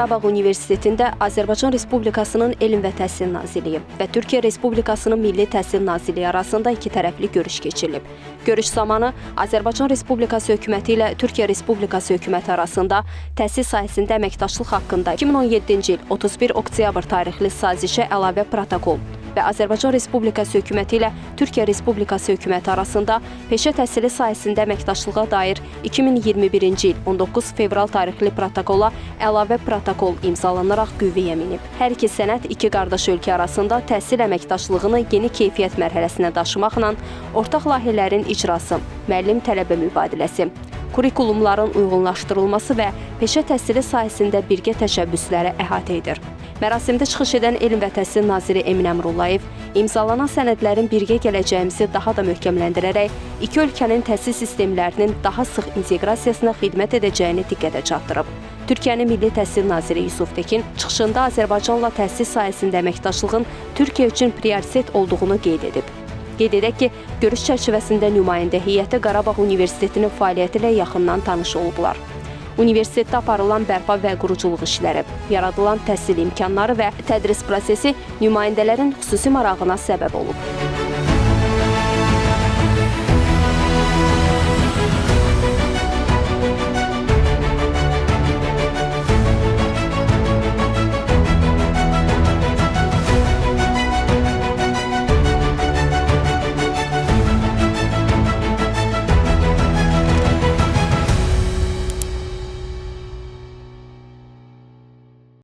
Qarabağ Universitetində Azərbaycan Respublikasının Elm və Təhsil Nazirliyi və Türkiyə Respublikasının Milli Təhsil Nazirliyi arasında ikitərəfli görüş keçirilib. Görüş zamanı Azərbaycan Respublikası hökuməti ilə Türkiyə Respublikası hökuməti arasında təhsil sahəsində əməkdaşlıq haqqında 2017-ci il 31 oktyabr tarixli sazişə əlavə protokol və Azərbaycan Respublikası hökuməti ilə Türkiyə Respublikası hökuməti arasında peşə təhsili sahəsində əməkdaşlığa dair 2021-ci il 19 fevral tarixli protokola əlavə protokol imzalanaraq qüvvəyə minib. Hər iki sənəd iki qardaş ölkə arasında təhsil əməkdaşlığını yeni keyfiyyət mərhələsinə daşımaqla ortaq layihələrin icrası, müəllim tələbə mübadiləsi, kurikulumların uyğunlaşdırılması və peşə təhsili sahəsində birgə təşəbbüsləri əhatə edir. Mərasimdə çıxış edən Elm və Təhsil Naziri Emin Əmrullayev imzalanan sənədlərin birgə gələcəyimizi daha da möhkəmləndirərək iki ölkənin təhsil sistemlərinin daha sıx inteqrasiyasına xidmət edəcəyini diqqətə çatdırıb. Türkiyənin Milli Təhsil Naziri Yusuf Tekin çıxışında Azərbaycanla təhsil sahəsində əməkdaşlığın Türkiyə üçün prioritet olduğunu qeyd edib. Qeyd edək ki, görüş çərçivəsində nümayəndə heyəti Qarabağ Universitetinin fəaliyyəti ilə yaxından tanış olublar. Universitetdə aparılan bərpa və quruculuq işləri, yaradılan təhsil imkanları və tədris prosesi nümayəndələrin xüsusi marağına səbəb olub.